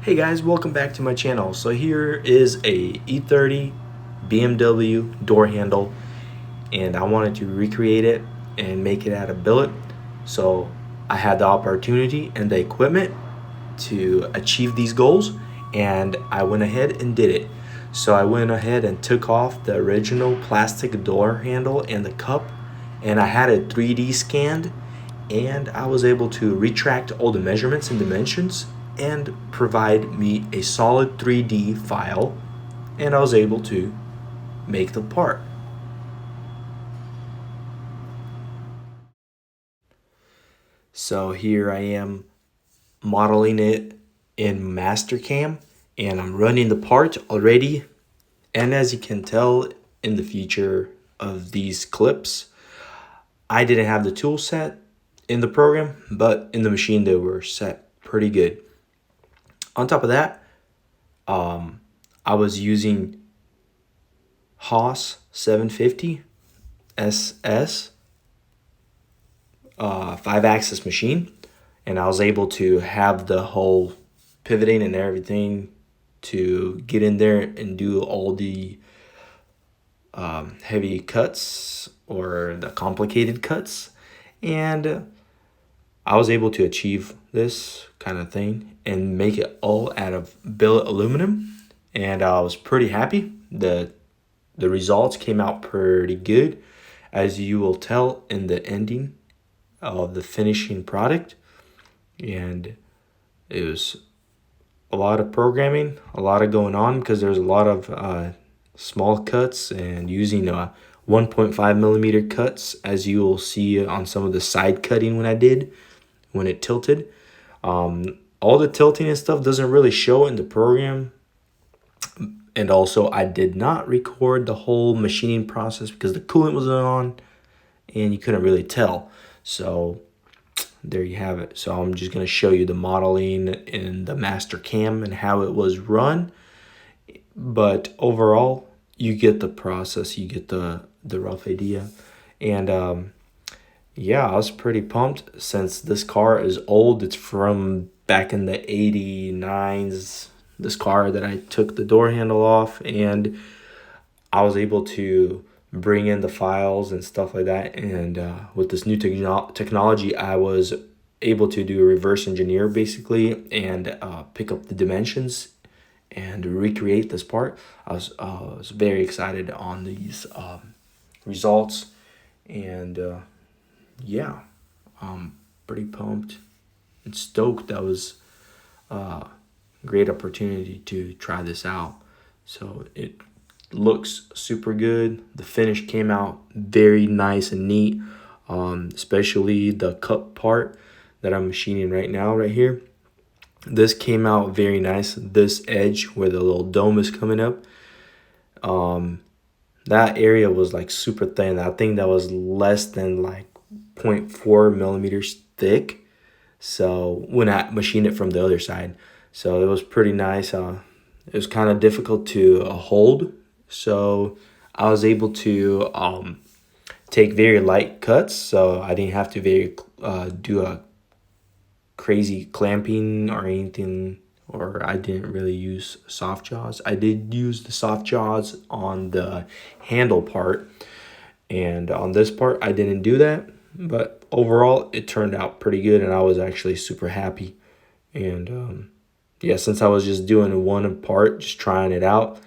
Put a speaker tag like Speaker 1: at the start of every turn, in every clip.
Speaker 1: Hey guys, welcome back to my channel. So here is a E30 BMW door handle, and I wanted to recreate it and make it out of billet. So I had the opportunity and the equipment to achieve these goals, and I went ahead and did it. So I went ahead and took off the original plastic door handle and the cup, and I had it 3D scanned, and I was able to retract all the measurements and dimensions and provide me a solid 3D file, and I was able to make the part. So here I am modeling it in Mastercam, and I'm running the part already. And as you can tell in the feature of these clips, I didn't have the tool set in the program, but in the machine they were set pretty good. On top of that, I was using Haas 750 SS 5-axis machine, and I was able to have the whole pivoting and everything to get in there and do all the heavy cuts or the complicated cuts, and I was able to achieve this kind of thing and make it all out of billet aluminum, and I was pretty happy. The results came out pretty good, as you will tell in the ending of the finishing product. And it was a lot of programming, a lot of going on, because there's a lot of small cuts and using 1.5 millimeter cuts, as you will see on some of the side cutting when it tilted. All the tilting and stuff doesn't really show in the program. And also, I did not record the whole machining process because the coolant was on and you couldn't really tell. So there you have it. So I'm just going to show you the modeling in the Mastercam and how it was run. But overall, you get the process, you get the rough idea. And yeah, I was pretty pumped since this car is old. It's from back in the 89s. This car that I took the door handle off, and I was able to bring in the files and stuff like that. And with this new technology, I was able to do a reverse engineer basically and pick up the dimensions and recreate this part. I was very excited on these results, and yeah, I'm pretty pumped and stoked. That was great opportunity to try this out. So it looks super good. The finish came out very nice and neat, especially the cup part that I'm machining right now right here. This came out very nice. This edge where the little dome is coming up, that area was like super thin. I think that was less than like 0.4 millimeters thick. So when I machined it from the other side, so it was pretty nice. It was kind of difficult to hold, so I was able to take very light cuts, so I didn't have to do a crazy clamping or anything, or I didn't really use soft jaws. I did use the soft jaws on the handle part, and on this part I didn't do that, but overall it turned out pretty good, and I was actually super happy. And yeah, since I was just doing one part, just trying it out,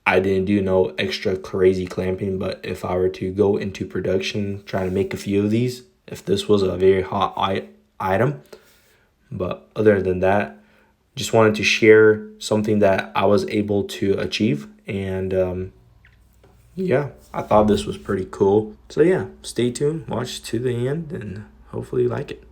Speaker 1: I didn't do no extra crazy clamping. But if I were to go into production, trying to make a few of these, if this was a very hot item. But other than that, just wanted to share something that I was able to achieve. And yeah, I thought this was pretty cool. So yeah, stay tuned, watch to the end, and hopefully you like it.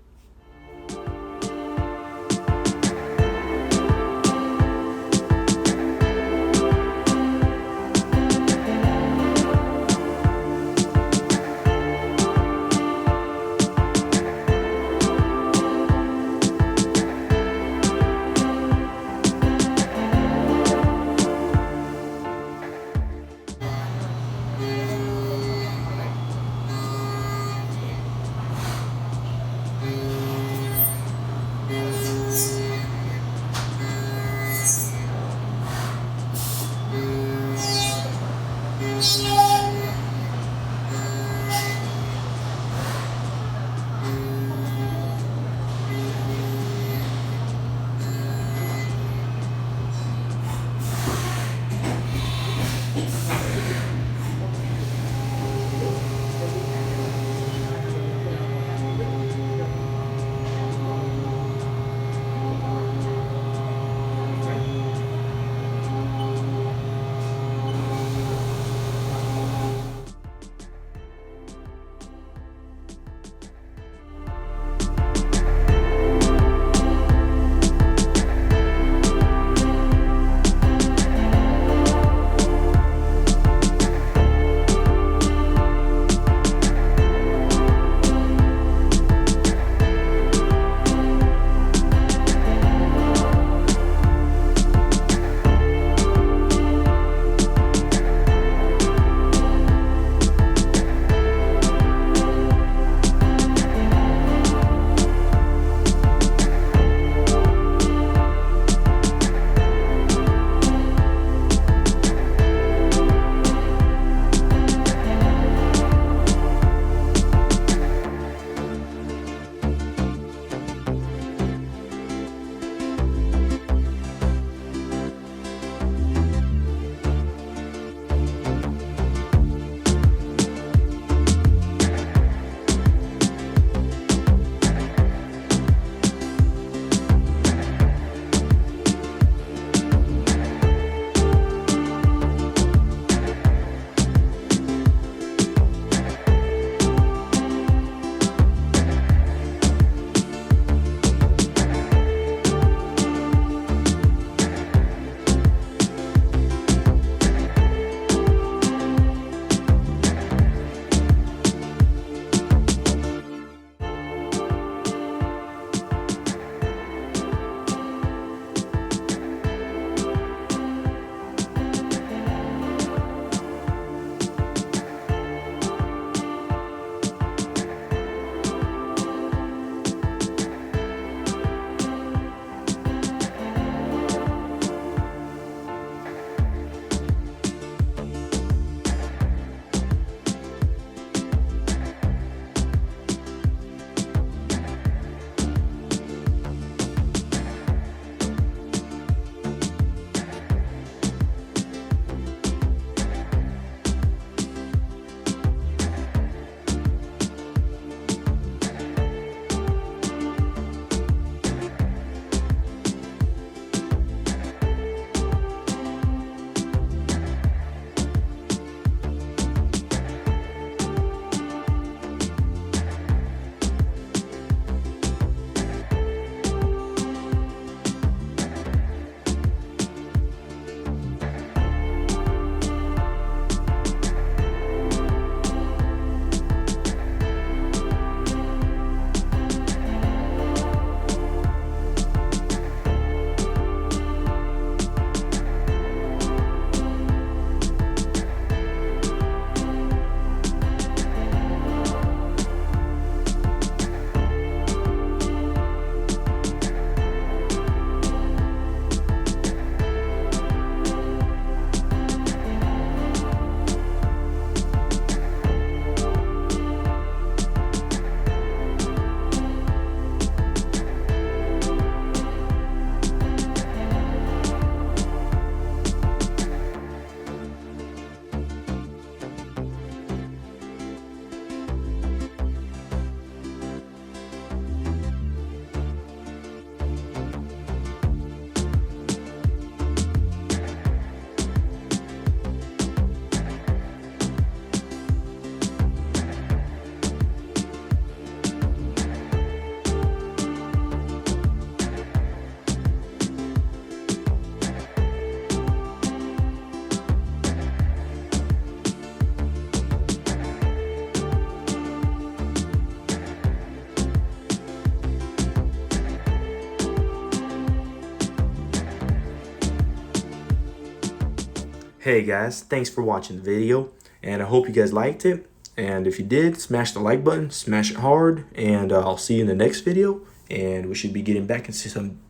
Speaker 1: Hey guys, thanks for watching the video, and I hope you guys liked it. And if you did, smash the like button, smash it hard, and I'll see you in the next video. And we should be getting back into some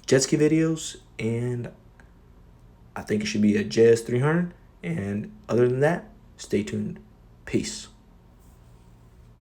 Speaker 1: jet ski videos, and I think it should be a JS 300. And other than that, stay tuned. Peace.